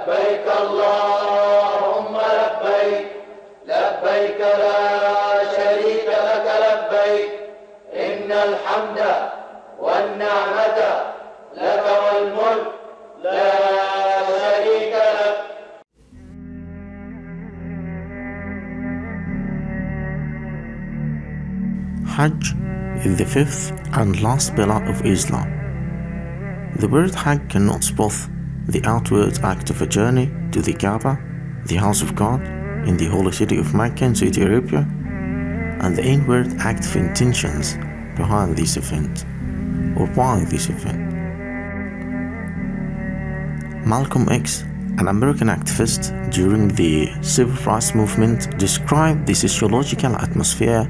لبيك اللهم لبيك لبيك لا شريك لك لبيك إن الحمد والنعمة لك والملك لا شريك لك. Hajj is the fifth and last pillar of Islam. The word Hajj connotes both the outward act of a journey to the Kaaba, the house of God, in the holy city of Mecca in Saudi Arabia, and the inward act of intentions behind this event, or why this event. Malcolm X, an American activist during the civil rights movement, described the sociological atmosphere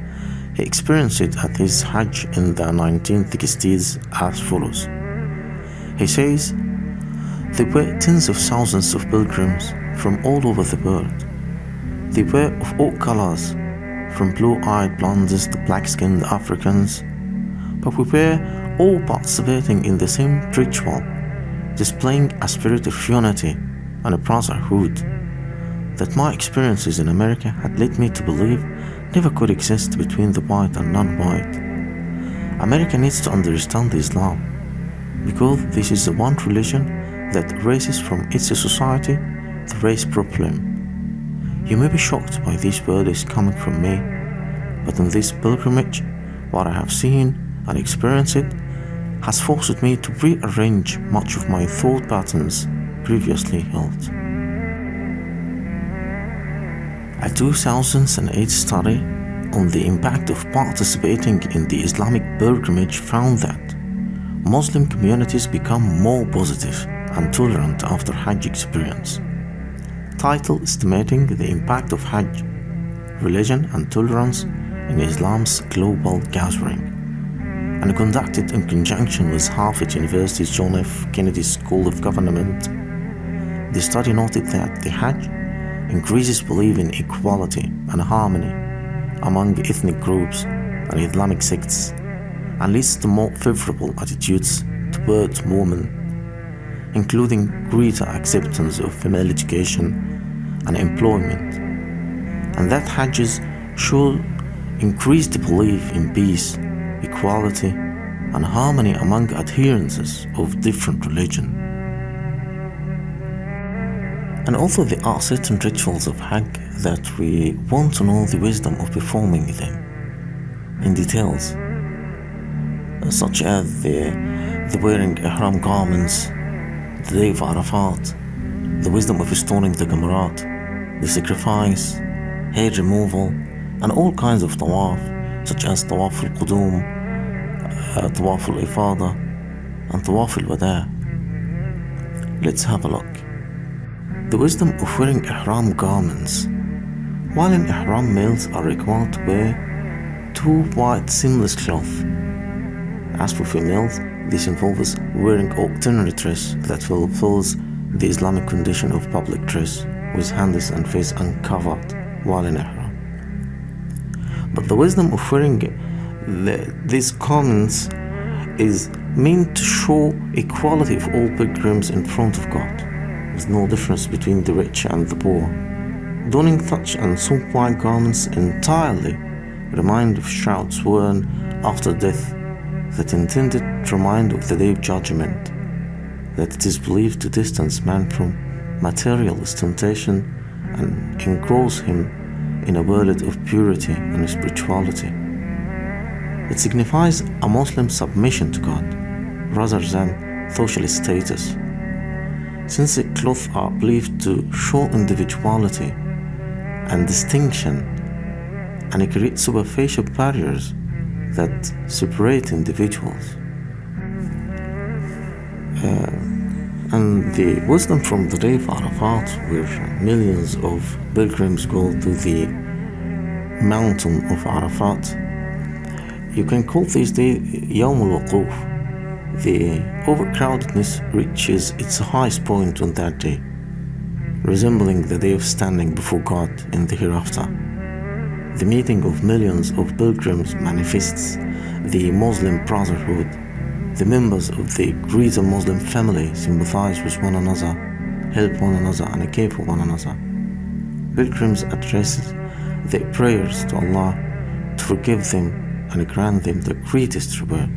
he experienced at his Hajj in the 1960s as follows. He says, "There were tens of thousands of pilgrims from all over the world. They were of all colors, from blue-eyed blondes to black-skinned Africans, but we were all participating in the same ritual, displaying a spirit of unity and a brotherhood that my experiences in America had led me to believe never could exist between the white and non-white. America needs to understand Islam, because this is the one religion that erases from its society the race problem. You may be shocked by these words coming from me, but in this pilgrimage, what I have seen and experienced has forced me to rearrange much of my thought patterns previously held." A 2008 study on the impact of participating in the Islamic pilgrimage found that Muslim communities become more positive and tolerant after Hajj experience. Title Estimating the Impact of Hajj, Religion and Tolerance in Islam's Global Gathering, and conducted in conjunction with Harvard University's John F. Kennedy School of Government. The study noted that the Hajj increases belief in equality and harmony among ethnic groups and Islamic sects, and leads to more favorable attitudes towards women, including greater acceptance of female education and employment, and that Hajjs should increase the belief in peace, equality, and harmony among adherents of different religions. And although there are certain rituals of Hajj that we want to know the wisdom of performing them in details, such as the wearing ihram garments, the day of Arafat, the wisdom of stoning the Jamarat, the sacrifice, hair removal, and all kinds of tawaf, such as tawaf al-qudum, tawaf al-ifada, and tawaf al-wada. Let's have a look. The wisdom of wearing ihram garments. While in ihram, males are required to wear 2 white seamless cloth. As for females, this involves wearing ordinary dress that fulfills the Islamic condition of public dress, with hands and face uncovered while in ihram. But the wisdom of wearing these garments is meant to show equality of all pilgrims in front of God, with no difference between the rich and the poor. Donning such and some white garments entirely remind of shrouds worn after death that intended to remind of the day of judgment, that it is believed to distance man from material ostentation and engross him in a world of purity and spirituality. It signifies a Muslim submission to God rather than social status, since the clothes are believed to show individuality and distinction and create superficial barriers that separate individuals. And the wisdom from the day of Arafat, where millions of pilgrims go to the mountain of Arafat, you can call this day Yawm al-Wuquf. The overcrowdedness reaches its highest point on that day, resembling the day of standing before God in the hereafter. The meeting of millions of pilgrims manifests the Muslim brotherhood. The members of the greater Muslim family sympathize with one another help one another and care for one another. Pilgrims address their prayers to Allah to forgive them and grant them the greatest reward.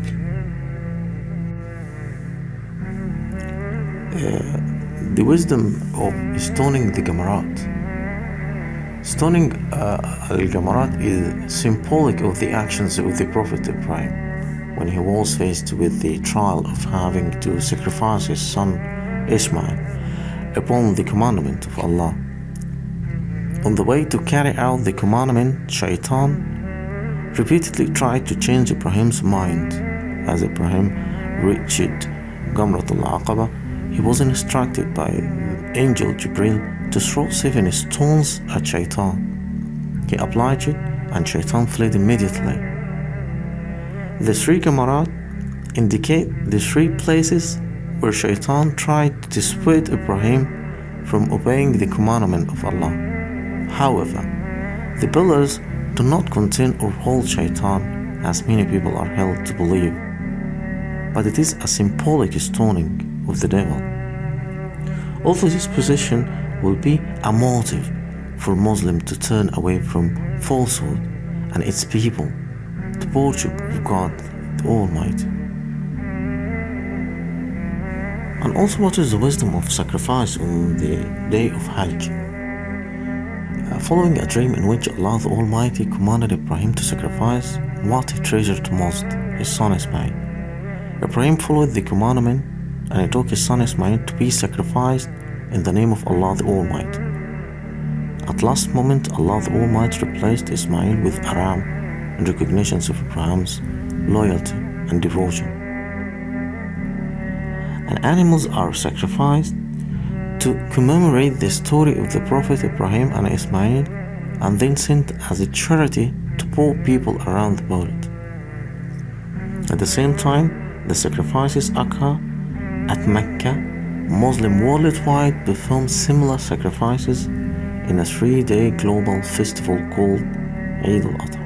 The wisdom of stoning the Jamarat. Stoning al-Jamarat is symbolic of the actions of the Prophet Ibrahim when he was faced with the trial of having to sacrifice his son Ismail upon the commandment of Allah. On the way to carry out the commandment, Shaitan repeatedly tried to change Ibrahim's mind. As Ibrahim reached Jamrat al-Aqaba, he was instructed by Angel Jibril to throw 7 stones at Shaitan. He applied it and Shaitan fled immediately. The 3 Jamarat indicate the 3 places where Shaitan tried to dissuade Ibrahim from obeying the commandment of Allah. However, the pillars do not contain or hold Shaitan as many people are held to believe, but it is a symbolic stoning of the devil. Although this position will be a motive for Muslims to turn away from falsehood and its people to worship of God the Almighty. And also, what is the wisdom of sacrifice on the day of Hajj? Following a dream in which Allah the Almighty commanded Ibrahim to sacrifice what he treasured most, his son Ismail. Ibrahim followed the commandment and he took his son Ismail to be sacrificed in the name of Allah the Almighty. At last moment, Allah the Almighty replaced Ismail with a ram in recognition of Ibrahim's loyalty and devotion. And animals are sacrificed to commemorate the story of the Prophet Ibrahim and Ismail, and then sent as a charity to poor people around the world. At the same time, the sacrifices occur at Mecca. Muslims worldwide perform similar sacrifices in a 3-day global festival called Eid al-Adha.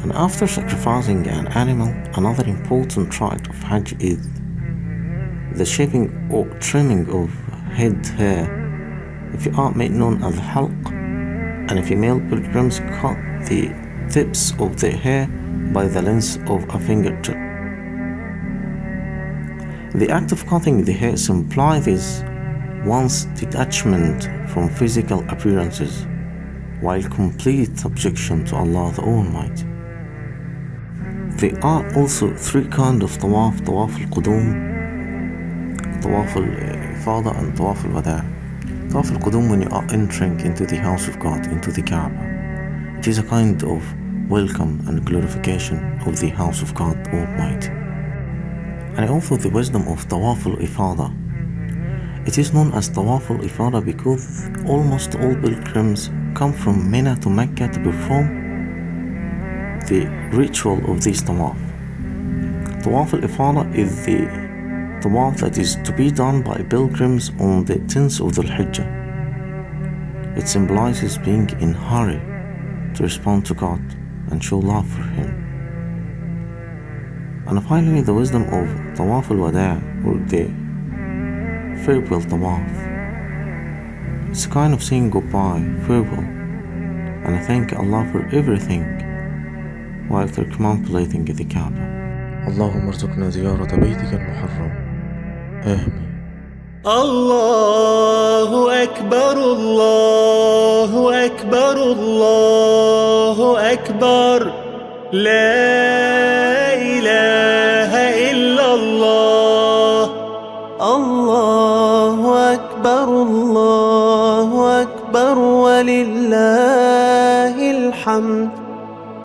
And after sacrificing an animal, another important rite of Hajj is the shaving or trimming of head hair. If you are made known as halq, and female pilgrims cut the tips of their hair by the length of a fingertip. The act of cutting the hair symbolizes one's detachment from physical appearances, while complete subjection to Allah the Almighty. There are also 3 kinds of tawaf: tawaf al-qudum, tawaf al-ifada, and tawaf al-wada'. Tawaf al-qudum, when you are entering into the house of God, into the Kaaba. It is a kind of welcome and glorification of the house of God Almighty. And also the wisdom of tawaf al-ifada. It is known as tawaf al-ifada because almost all pilgrims come from Mina to Mecca to perform the ritual of this tawaf. Tawaf al-ifada is the tawaf that is to be done by pilgrims on the 10th of the Hajj. It symbolizes being in a hurry to respond to God and show love for Him. And finally, the wisdom of tawaf al-wada' or the farewell tawaf. It's a kind of saying goodbye, farewell, and I thank Allah for everything while circumambulating the Kaaba. اللهم ارزقنا زيارة بيتك المحرم. آمين. الله أكبر الله أكبر الله أكبر لا إله إلا الله. الله أكبر الله أكبر ولله الحمد.